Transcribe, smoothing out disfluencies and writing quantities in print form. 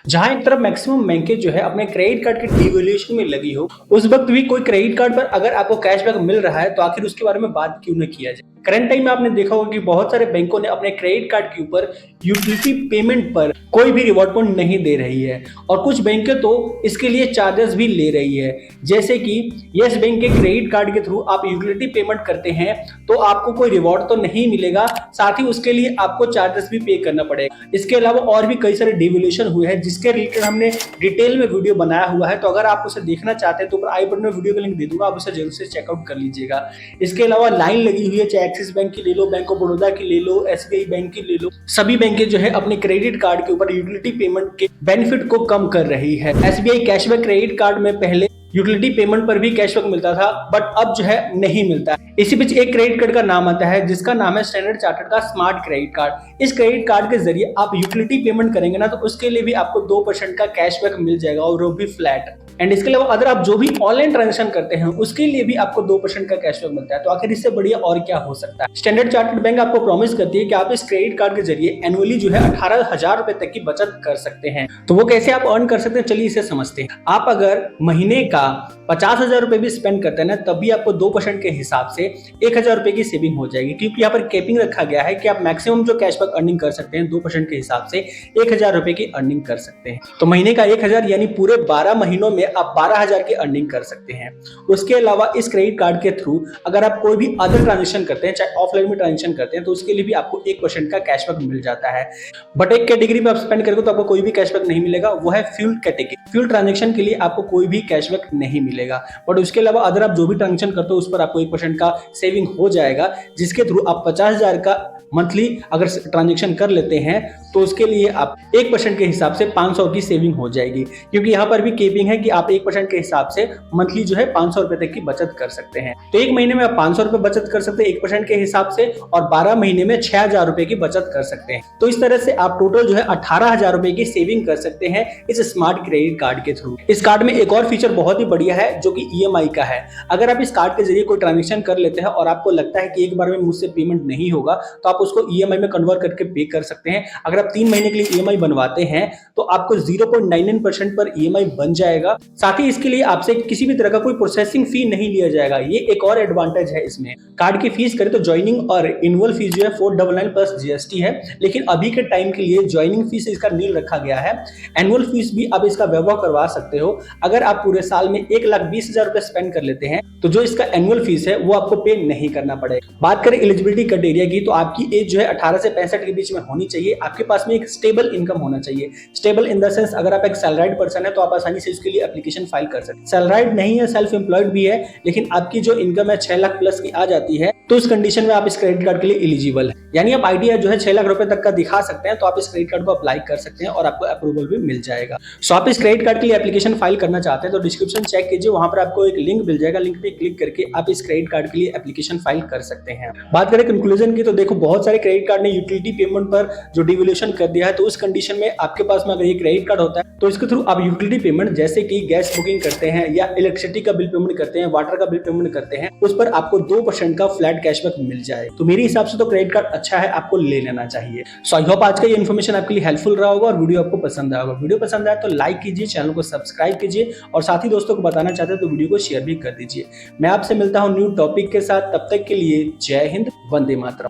जहां एक तरफ मैक्सिमम बैंकें जो है अपने क्रेडिट कार्ड के डिवैल्यूएशन में लगी हो, उस वक्त भी कोई क्रेडिट कार्ड पर अगर आपको कैशबैक मिल रहा है तो आखिर उसके बारे में बात क्यों न किया जाए। करंट टाइम में आपने देखा होगा कि बहुत सारे बैंकों ने अपने क्रेडिट कार्ड के ऊपर यूटिलिटी पेमेंट पर कोई भी रिवॉर्ड पॉइंट नहीं दे रही है और कुछ बैंकें तो इसके लिए चार्जेस भी ले रही है। जैसे कि यस बैंक के क्रेडिट कार्ड के थ्रू आप यूटिलिटी पेमेंट करते हैं तो आपको कोई रिवॉर्ड तो नहीं मिलेगा, साथ ही उसके लिए आपको चार्जेस भी पे करना पड़ेगा। इसके अलावा और भी कई सारे डिवैल्यूएशन हुए हैं जिसके रिलेटेड हमने डिटेल में वीडियो बनाया हुआ है, तो अगर आप उसे देखना चाहते हैं तो ऊपर आई बटन में वीडियो का लिंक दे दूंगा, आप उसे जरूर से चेकआउट कर लीजिएगा। इसके अलावा लाइन लगी हुई है, चाहे एक्सिस बैंक की ले लो, बैंक ऑफ बड़ौदा की ले लो, एसबीआई बैंक की ले लो, सभी बैंकें जो है अपने क्रेडिट कार्ड के ऊपर यूटिलिटी पेमेंट के बेनिफिट को कम कर रही है। एसबीआई कैशबैक क्रेडिट कार्ड में पहले यूटिलिटी पेमेंट पर भी कैशबैक मिलता था, बट अब जो है नहीं मिलता है। इसी बीच एक क्रेडिट कार्ड का नाम आता है जिसका नाम है स्टैंडर्ड चार्टर्ड का स्मार्ट क्रेडिट कार्ड। इस क्रेडिट कार्ड के जरिए आप यूटिलिटी पेमेंट करेंगे ना तो उसके लिए भी आपको 2% का कैशबैक मिल जाएगा और वो भी फ्लैट। एंड इसके अलावा अगर आप जो भी ऑनलाइन ट्रांजेक्शन करते हैं उसके लिए भी आपको 2% का कैशबैक मिलता है। तो आखिर इससे बढ़िया और क्या हो सकता है। स्टैंडर्ड चार्टर्ड बैंक आपको प्रॉमिस करती है कि आप इस क्रेडिट कार्ड के जरिए एनुअली जो है 18,000 रुपए तक की बचत कर सकते हैं। तो वो कैसे आप अर्न कर सकते हैं, चलिए इसे समझते हैं। आप अगर महीने का 50,000 रुपए भी स्पेंड करते हैं ना तब भी आपको 2% के हिसाब से 1,000 रुपए की सेविंग हो जाएगी, क्योंकि यहाँ पर कैपिंग रखा गया है कि आप मैक्सिमम जो कैशबैक अर्निंग कर सकते हैं 2% के हिसाब से 1,000 रुपए की अर्निंग कर सकते हैं। तो महीने का 1,000 यानी पूरे 12 महीनों में आप 12,000 की अर्निंग कर सकते हैं। उसके अलावा इस क्रेडिट कार्ड के थ्रू अगर आप कोई भी अदर ट्रांजेक्शन करते हैं, चाहे ऑफलाइन में ट्रांजेक्शन करते हैं, तो उसके लिए भी आपको 1% का कैशबैक मिल जाता है। बट एक कैटेगरी में आप स्पेंड करेंगे तो आपको कोई भी कैशबैक नहीं मिलेगा, वो है फ्यूल कैटेगरी। फ्यूल ट्रांजेक्शन के लिए आपको कोई भी कैशबैक नहीं मिलेगा, बट उसके अलावा अगर आप जो भी ट्रांजेक्शन करते हो उस पर आपको 1% का सेविंग हो जाएगा, जिसके थ्रू आप 50,000 का मंथली अगर ट्रांजेक्शन कर लेते हैं तो उसके लिए आप 1% के हिसाब से 500 की सेविंग हो जाएगी। क्योंकि यहाँ पर भी केपिंग है कि आप 1% के हिसाब से मंथली जो है 500 रुपए तक की बचत कर सकते हैं। तो एक महीने में आप 500 रुपए बचत कर सकते हैं 1% के हिसाब से, और 12 महीने में 6,000 रुपए की बचत कर सकते हैं। तो इस तरह से आप टोटल जो है 18,000 रुपए की सेविंग कर सकते हैं इस स्मार्ट क्रेडिट कार्ड के थ्रू। इस कार्ड में एक और फीचर बहुत ही बढ़िया है जो कि ईएमआई का है। अगर आप इस कार्ड के जरिए कोई ट्रांजेक्शन कर लेते हैं और आपको लगता है कि एक बार में मुझसे पेमेंट नहीं होगा, तो आप उसको ईएमआई में कन्वर्ट करके पे कर सकते हैं। अगर आप 3 महीने के लिए ईएमआई बनवाते हैं तो आपको 0.99% पर ईएमआई बन जाएगा। साथ ही इसके लिए आपसे किसी भी तरह का कोई प्रोसेसिंग फी नहीं लिया जाएगा। ये एक और एडवांटेज है इसमें। कार्ड की फीस करें तो ज्वाइनिंग और इनवल फीस जो है 499 प्लस जीएसटी है, लेकिन अभी के टाइम के लिए ज्वाइनिंग फीस इसका नील रखा गया है। एनुअल फीस भी आप इसका वैभव करवा सकते हो। अगर आप पूरे साल में 1,20,000 रुपए स्पेंड कर लेते हैं तो जो इसका एनुअल फीस है वो आपको पे नहीं करना पड़ेगा। बात करें एलिजिबिलिटी क्राइटेरिया की, तो आपकी एज जो है 18 से 65 के बीच में होनी चाहिए। आपके पास में एक स्टेबल इनकम होना चाहिए। स्टेबल इन द सेंस अगर आप एक सैलराइड पर्सन है तो आप आसानी से इसके लिए एप्लीकेशन फाइल कर सकते हैं। सैलराइड नहीं है, सेल्फ एम्प्लॉयड भी है, लेकिन आपकी जो इनकम है 6 लाख प्लस की आ जाती है, तो इस कंडीशन में आप इस क्रेडिट कार्ड के लिए एलिजिबल है। यानी आप आइडिया जो है 6 लाख रुपए तक का दिखा सकते हैं तो आप इस क्रेडिट कार्ड को अप्लाई कर सकते हैं और आपको अप्रूवल भी मिल जाएगा। सो आप इस क्रेडिट कार्ड के लिए एप्लीकेशन फाइल करना चाहते हैं तो डिस्क्रिप्शन चेक कीजिए, वहां पर आपको एक लिंक मिल जाएगा। लिंक पे क्लिक करके आप इस क्रेडिट कार्ड के लिए एप्लीकेशन फाइल कर सकते हैं। बात करें कंक्लूजन की, तो देखो बहुत सारे क्रेडिट कार्ड ने यूटिलिटी पेमेंट पर जो डिवैल्यूएशन कर दिया है, तो उस कंडीशन में आपके पास में अगर ये क्रेडिट कार्ड होता है तो इसके थ्रू आप यूटिलिटी पेमेंट जैसे कि गैस बुकिंग करते हैं या इलेक्ट्रिसिटी का बिल पेमेंट करते हैं, वाटर का बिल पेमेंट करते हैं, उस पर आपको 2% का फ्लैट कैशबैक मिल जाए। तो मेरे हिसाब से तो क्रेडिट कार्ड अच्छा है, आपको ले लेना चाहिए। सो आई होप आज का ये इन्फॉर्मेशन आपके लिए हेल्पफुल रहा होगा और वीडियो आपको पसंद आया होगा। वीडियो पसंद आया तो लाइक कीजिए, चैनल को सब्सक्राइब कीजिए और साथ ही दोस्तों को बताना चाहते हैं तो वीडियो को शेयर भी कर दीजिए। मैं आपसे मिलता हूं न्यू टॉपिक के साथ, तब तक के लिए जय हिंद, वंदे मातरम।